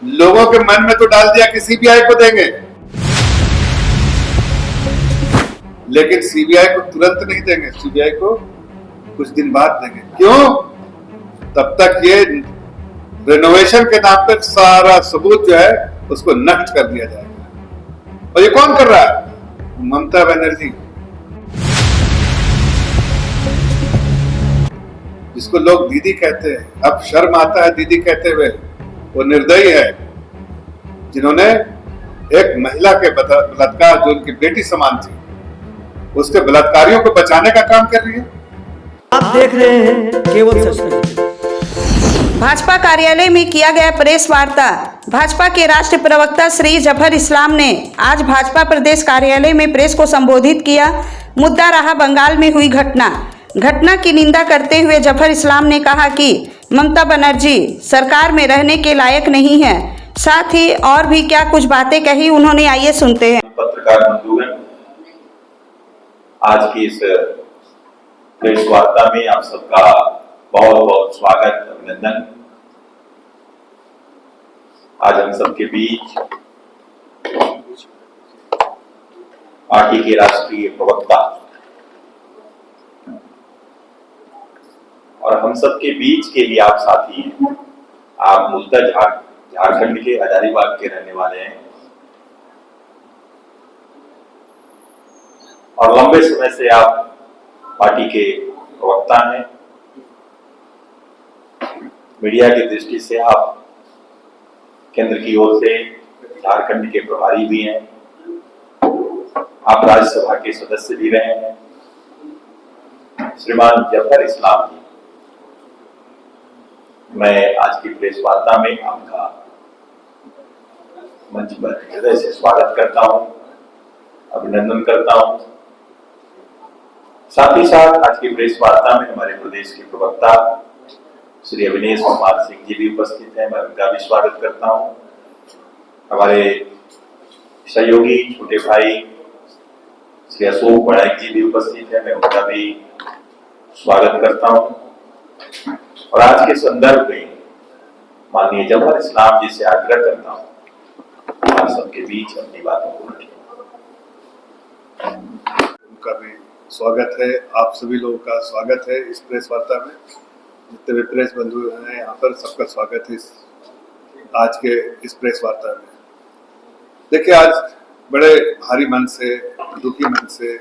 लोगों के मन में तो डाल दिया कि सीबीआई को देंगे, लेकिन सीबीआई को तुरंत नहीं देंगे, सीबीआई को कुछ दिन बाद देंगे। क्यों? तब तक ये रिनोवेशन के नाम पर सारा सबूत जो है उसको नष्ट कर दिया जाएगा। और ये कौन कर रहा है? ममता बनर्जी, जिसको लोग दीदी कहते हैं। अब शर्म आता है दीदी कहते हुए। वो निर्दयी है जिन्होंने एक महिला के बलात्कार, जो उनकी बेटी समान थी, उसके बलात्कारियों को बचाने का काम कर रही है। आप देख रहे हैं केवल सच। भाजपा कार्यालय में किया गया प्रेस वार्ता। भाजपा के राष्ट्रीय प्रवक्ता श्री जफर इस्लाम ने आज भाजपा प्रदेश कार्यालय में प्रेस को संबोधित किया। मुद्दा रहा बंगाल में हुई घटना की निंदा करते हुए जफर इस्लाम ने कहा कि ममता बनर्जी सरकार में रहने के लायक नहीं है। साथ ही और भी क्या कुछ बातें कही उन्होंने, आइए सुनते हैं। पत्रकार बंधुगण, आज की इस प्रेस वार्ता में आप सबका बहुत बहुत स्वागत, अभिनंदन। आज हम सबके बीच पार्टी के राष्ट्रीय प्रवक्ता और हम सबके बीच के भी आप साथी हैं। आप मूलतः झारखंड के हजारीबाग के रहने वाले हैं और लंबे समय से आप पार्टी के प्रवक्ता हैं। मीडिया की दृष्टि से आप केंद्र की ओर से झारखंड के प्रभारी भी हैं। आप राज्यसभा के सदस्य भी रहे हैं। श्रीमान जफर इस्लाम जी, मैं आज की प्रेस वार्ता में आपका मंच पर हृदय से स्वागत करता हूं, अभिनंदन करता हूं। साथ ही साथ आज की प्रेस वार्ता में हमारे प्रदेश के प्रवक्ता श्री अविनेश कुमार सिंह जी भी उपस्थित हैं, मैं उनका भी स्वागत करता हूं। हमारे सहयोगी छोटे भाई श्री अशोक बड़ाई जी भी उपस्थित हैं, मैं उनका भी स्वागत करता हूं। और आज के संदर्भ में माननीय जफर इस्लाम जी से आग्रह करता हूं, आप सबके बीच अपनी बातों को रखें। उनका भी स्वागत है, आप सभी लोगों का स्वागत है इस प्रेस वार्ता में। जितने भी प्रेस बंधु हैं यहाँ पर, सबका स्वागत है आज के इस प्रेस वार्ता में। देखिए, आज बड़े भारी मन से, दुखी मन से,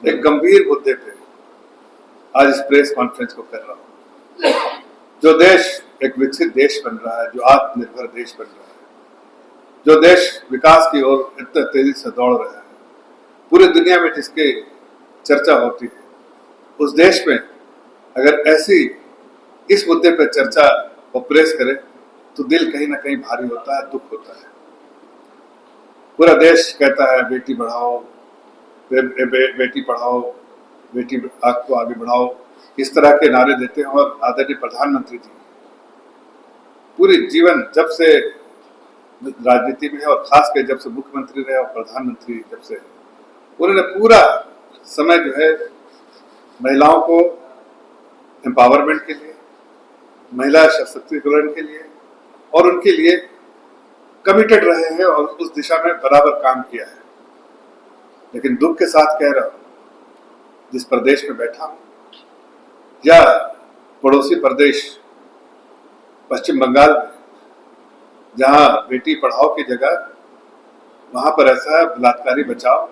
एक गंभीर मुद्दे पे आज इस प्रेस कॉन्फ्रेंस को कर रहा हूँ। जो देश एक विकसित देश बन रहा है, जो आत्मनिर्भर देश बन रहा है, जो देश विकास की ओर इतने तेजी से दौड़ रहा है, पूरी दुनिया में जिसकी चर्चा होती है, उस देश में अगर ऐसी इस मुद्दे पर चर्चा और प्रेस करे तो दिल कहीं ना कहीं भारी होता है, दुख होता है। पूरा देश कहता है बेटी बढ़ाओ, बेटी पढ़ाओ, बेटी को आगे बढ़ाओ, इस तरह के नारे देते हैं। और आदरणीय प्रधानमंत्री जी पूरे जीवन, जब से राजनीति में है और खासकर जब से मुख्यमंत्री रहे और प्रधानमंत्री जब से, उन्होंने पूरा समय जो है महिलाओं को एम्पावरमेंट के लिए, महिला सशक्तिकरण के लिए और उनके लिए कमिटेड रहे हैं और उस दिशा में बराबर काम किया है। लेकिन दुख के साथ कह रहा हूं, जिस प्रदेश में बैठा हूं या पड़ोसी प्रदेश पश्चिम बंगाल में, जहां बेटी पढ़ाओ की जगह वहां पर ऐसा है बलात्कारी बचाओ,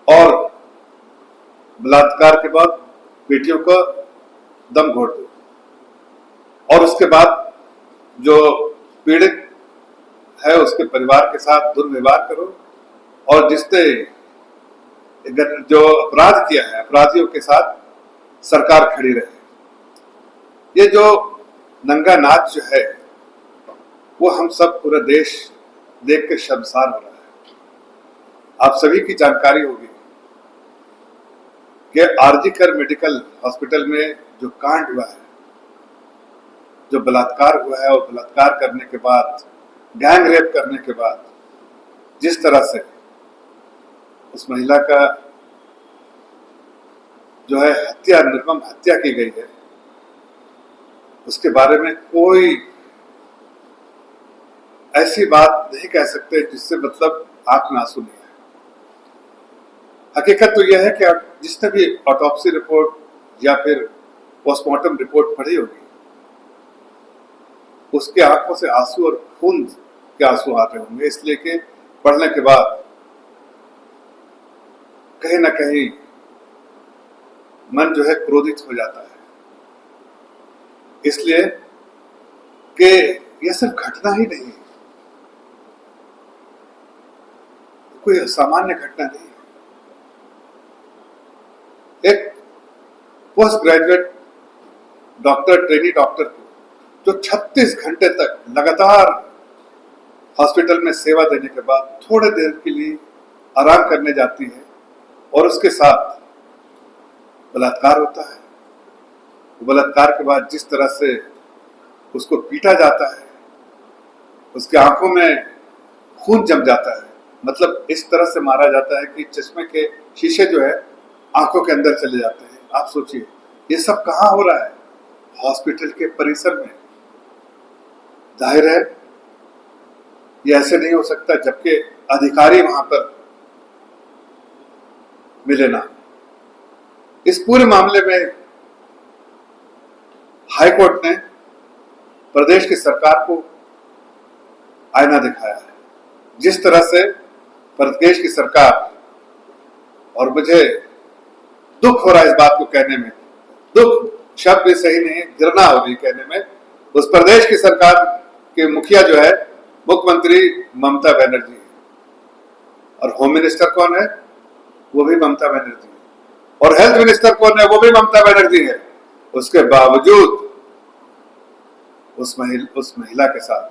और बलात्कार के बाद बेटियों को दम घोट दो, और उसके बाद जो पीड़ित है उसके परिवार के साथ दुर्व्यवहार करो, और जिसने जो अपराध किया है अपराधियों के साथ सरकार खड़ी रहे। ये जो नंगा नाच जो है वो हम सब पूरा देश देख के शर्मसार हो रहा है। आप सभी की जानकारी होगी कि आरजीकर मेडिकल हॉस्पिटल में जो कांड हुआ है, जो बलात्कार हुआ है, और बलात्कार करने के बाद, गैंग रेप करने के बाद जिस तरह से उस महिला का जो है हत्या, निर्मम हत्या की गई है, उसके बारे में कोई ऐसी बात नहीं कह सकते जिससे मतलब आंख में आंसू नहीं आए। हकीकत तो यह है कि जिसने भी ऑटोप्सी रिपोर्ट या फिर पोस्टमार्टम रिपोर्ट पढ़ी होगी, उसके आंखों से आंसू और खून के आंसू आ रहे होंगे, इसलिए कि पढ़ने के बाद कहीं ना कहीं मन जो है क्रोधित हो जाता है, इसलिए कि यह सिर्फ घटना ही नहीं है, कोई सामान्य घटना नहीं है। एक post graduate doctor, trainee doctor को जो 36 घंटे तक लगातार हॉस्पिटल में सेवा देने के बाद थोड़े देर के लिए आराम करने जाती है और उसके साथ बलात्कार होता है। बलात्कार के बाद जिस तरह से उसको पीटा जाता है, उसकी आंखों में खून जम जाता है, मतलब इस तरह से मारा जाता है कि चश्मे के शीशे जो है आंखों के अंदर चले जाते हैं। आप सोचिए ये सब कहाँ हो रहा है? हॉस्पिटल के परिसर में। जाहिर है ये ऐसे नहीं हो सकता जबकि अधिकारी वहां पर मिले ना। इस पूरे मामले में हाईकोर्ट ने प्रदेश की सरकार को आईना दिखाया है। जिस तरह से प्रदेश की सरकार, और मुझे दुख हो रहा है इस बात को कहने में, दुख शब्द भी सही नहीं, घृणा हो रही कहने में, उस प्रदेश की सरकार के मुखिया जो है मुख्यमंत्री ममता बनर्जी है, और होम मिनिस्टर कौन है? वो भी ममता बनर्जी है, और हेल्थ मिनिस्टर कौन है? वो भी ममता बनर्जी है। उसके बावजूद उस महिला के साथ,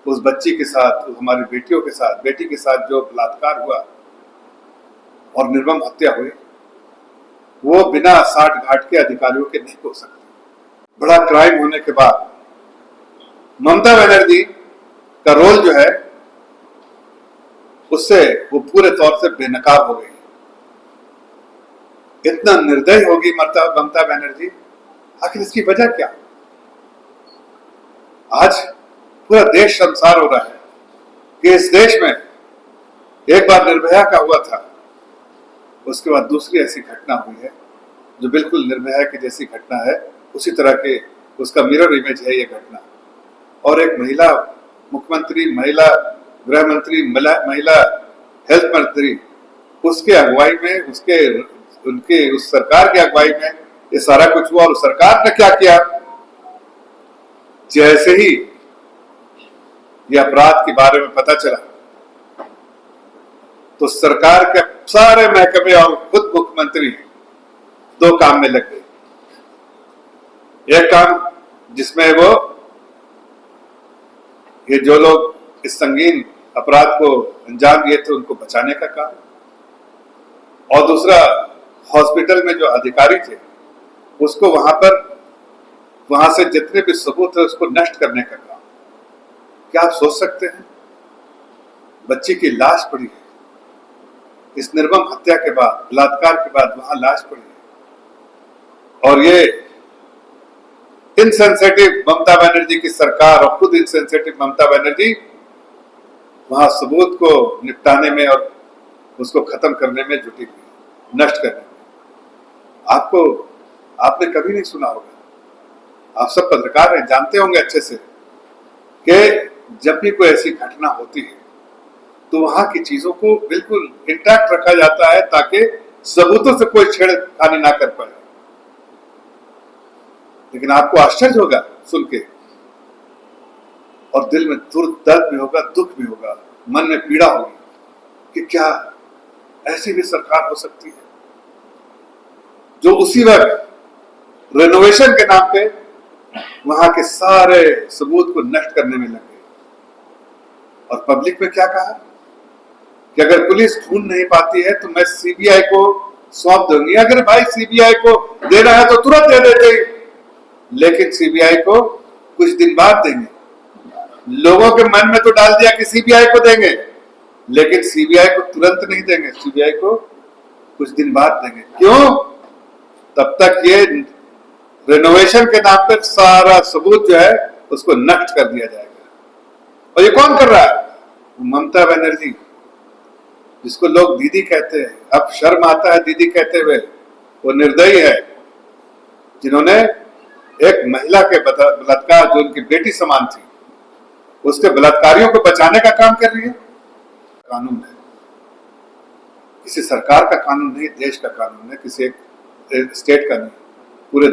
उस बच्ची के साथ, हमारी बेटियों के साथ, बेटी के साथ जो बलात्कार हुआ और निर्मम हत्या हुई, वो बिना साठ घाट के अधिकारियों के नहीं हो सकती। बड़ा क्राइम होने के बाद ममता बनर्जी का रोल जो है उससे वो पूरे तौर से बेनकाब हो गई। इतना निर्दयी होगी ममता बनर्जी, आखिर इसकी वजह क्या? आज पूरा देश शर्मसार हो रहा है कि इस देश में एक बार निर्भया का हुआ था, उसके बाद दूसरी ऐसी घटना हुई है जो बिल्कुल निर्भया की जैसी घटना है, उसी तरह के उसका मिरर इमेज है ये घटना। और एक महिला मुख्यमंत्री, महिला गृह मंत्री, महिला हेल्थ मंत्री, उसके अगुवाई में, उनके उस सरकार की अगुवाई में ये सारा कुछ हुआ। और सरकार ने क्या किया? जैसे ही ये अपराध के बारे में पता चला तो सरकार के सारे महकमे और खुद मुख्यमंत्री दो काम में लग गए। एक काम जिसमें वो ये जो लोग इस संगीन अपराध को अंजाम दिए थे उनको बचाने का काम, और दूसरा हॉस्पिटल में जो अधिकारी थे उसको वहां से जितने भी सबूत है उसको नष्ट करने का काम। क्या आप सोच सकते हैं? बच्ची की लाश पड़ी है, इस निर्मम हत्या के बाद, बलात्कार के बाद वहां लाश पड़ी है, और ये इनसेंसिटिव ममता बनर्जी की सरकार और खुद इनसेंसिटिव ममता बनर्जी वहां सबूत को निपटाने में और उसको खत्म करने में जुटी हुई, नष्ट करने में। आपने कभी नहीं सुना होगा, आप सब पत्रकार हैं, जानते होंगे अच्छे से कि जब भी कोई ऐसी घटना होती है तो वहां की चीजों को बिल्कुल इंटैक्ट रखा जाता है ताकि सबूतों से कोई छेड़खानी ना कर पाए। लेकिन आपको आश्चर्य होगा सुन के, और दिल में दर्द भी होगा, दुख भी होगा, मन में पीड़ा होगी कि क्या ऐसी भी सरकार हो सकती है जो उसी वक्त रेनोवेशन के नाम पे वहां के सारे सबूत को नष्ट करने में लग गई। और पब्लिक में क्या कहा कि अगर पुलिस ढूंढ नहीं पाती है तो मैं सीबीआई को सौंप दूंगी। अगर भाई सीबीआई को देना है तो तुरंत दे देते, लेकिन सीबीआई को कुछ दिन बाद देंगे। लोगों के मन में तो डाल दिया कि सीबीआई को देंगे, लेकिन सीबीआई को तुरंत नहीं देंगे, सीबीआई को कुछ दिन बाद देंगे। क्यों? तब तक ये रेनोवेशन के नाम पर सारा सबूत जो है उसको नष्ट कर दिया जाएगा। और ये कौन कर रहा है? ममता बनर्जी, जिसको लोग दीदी कहते हैं। अब शर्म आता है दीदी कहते हुए। वो निर्दयी है जिन्होंने एक महिला के बलात्कार, जो उनकी बेटी समान थी, उसके बलात्कारियों को बचाने का काम कर रही है। कानून है, किसी सरकार का कानून नहीं, देश का कानून है, किसी एक स्टेट का नहीं। पूरे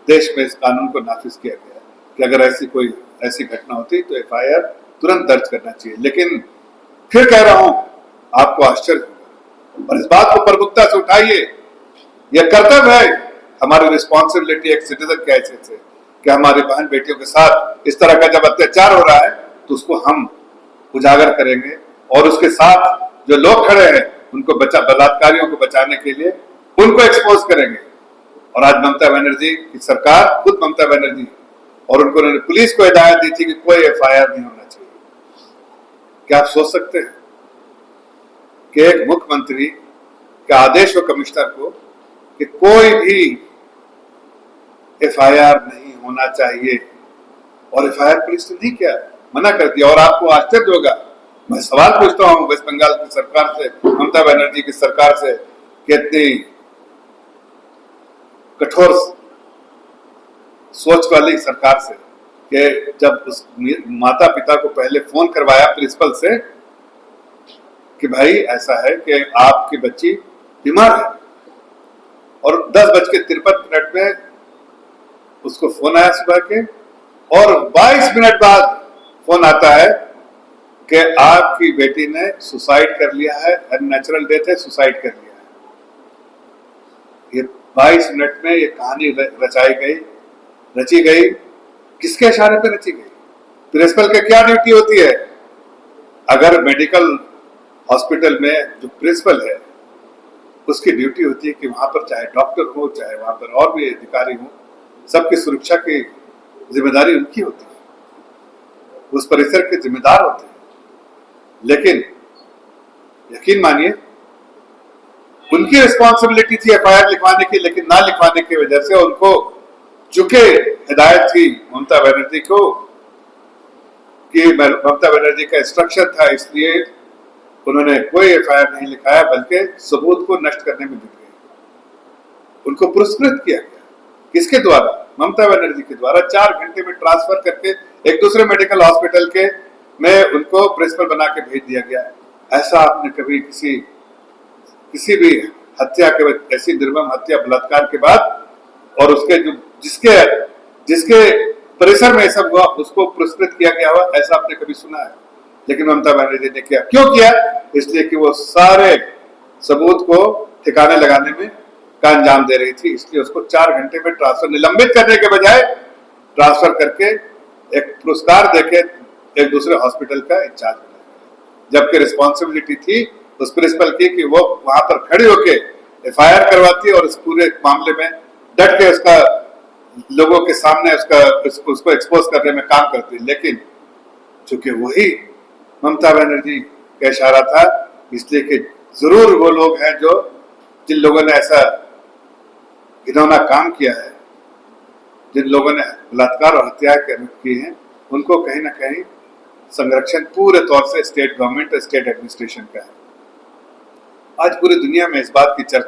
देश में इस कानून को नाफिज किया गया है कि अगर ऐसी घटना होती तो FIR तुरंत दर्ज करना चाहिए। लेकिन फिर कह रहा हूं, आपको आश्चर्य होगा और इस बात को प्रमुखता से उठाइए। यह कर्तव्य है, हमारी रिस्पॉन्सिबिलिटी एक सिटीजन के हैसियत से कि हमारी बहन बेटियों के साथ इस तरह का जब अत्याचार हो रहा है तो उसको हम उजागर करेंगे और उसके साथ जो लोग खड़े हैं उनको बलात्कारियों को बचाने के लिए उनको एक्सपोज करेंगे। और आज ममता बनर्जी की सरकार, खुद ममता बनर्जी, और उन्होंने पुलिस को हिदायत दी थी कि कोई FIR नहीं होना चाहिए। क्या आप सोच सकते हैं कि एक मुख्यमंत्री का आदेश हो कमिश्नर को कि कोई भी FIR नहीं होना चाहिए, और FIR पुलिस ने नहीं किया, मना कर दिया। और आपको आश्चर्य होगा, मैं सवाल पूछता हूं वेस्ट बंगाल की सरकार से, ममता बनर्जी की सरकार से, कितनी कठोर सोच वाली सरकार से, कि जब उस माता पिता को पहले फोन करवाया प्रिंसिपल से कि भाई ऐसा है कि आपकी बच्ची बीमार है, और 10:53 में उसको फोन आया सुबह के, और 22 मिनट बाद फोन आता है कि आपकी बेटी ने सुसाइड कर लिया है, अननेचुरल डेथ है, सुसाइड कर लिया है। ये 22 मिनट में ये कहानी रची गई। किसके इशारे पे रची गई? प्रिंसिपल की क्या ड्यूटी होती है? अगर मेडिकल हॉस्पिटल में जो प्रिंसिपल है उसकी ड्यूटी होती है कि वहां पर चाहे डॉक्टर हो, चाहे वहां पर और भी अधिकारी हो, सबकी सुरक्षा की जिम्मेदारी उनकी होती है, उस परिसर के जिम्मेदार होते हैं। लेकिन यकीन मानिए उनकी रिस्पॉन्सिबिलिटी थी FIR लिखवाने की, लेकिन ना लिखवाने की वजह से उनको, चूंकि हिदायत थी ममता बनर्जी को कि ममता बनर्जी का इंस्ट्रक्शन था, इसलिए उन्होंने कोई FIR नहीं लिखाया, बल्कि सबूत को नष्ट करने में जुट गए। उनको पुरस्कृत किया गया। किसके द्वारा? ममता बनर्जी के द्वारा। 4 घंटे में ट्रांसफर करके एक दूसरे मेडिकल हॉस्पिटल के में उनको प्रिंसिपल बना के भेज दिया गया। ऐसा आपने कभी किसी भी हत्या के, ऐसी निर्मम हत्या, बलात्कार के बाद, और उसके जिसके परिसर में सब हुआ उसको पुरस्कृत किया गया हुआ, ऐसा आपने कभी सुना है? लेकिन ममता बनर्जी ने किया। क्यों किया? इसलिए कि वो सारे सबूत को ठिकाने लगाने में का अंजाम दे रही थी। इसलिए उसको 4 घंटे में ट्रांसफर, निलंबित करने के बजाय ट्रांसफर करके एक पुरस्कार देके एक दूसरे हॉस्पिटल का इंचार्ज बनाया, जबकि रिस्पॉन्सिबिलिटी थी उस प्रिंसिपल की कि वो वहां पर खड़ी होके FIR करवाती और इस पूरे मामले में डट के उसका लोगों के सामने उसको एक्सपोज करने में काम करती। लेकिन चूंकि वही ममता बनर्जी का इशारा था, इसलिए कि जरूर वो लोग हैं जिन लोगों ने ऐसा घिनौना काम किया है, जिन लोगों ने बलात्कार और हत्या की हैं, उनको कहीं ना कहीं संरक्षण पूरे तौर से स्टेट गवर्नमेंट और स्टेट एडमिनिस्ट्रेशन का है। आज पूरी दुनिया में इस बात की चर्चा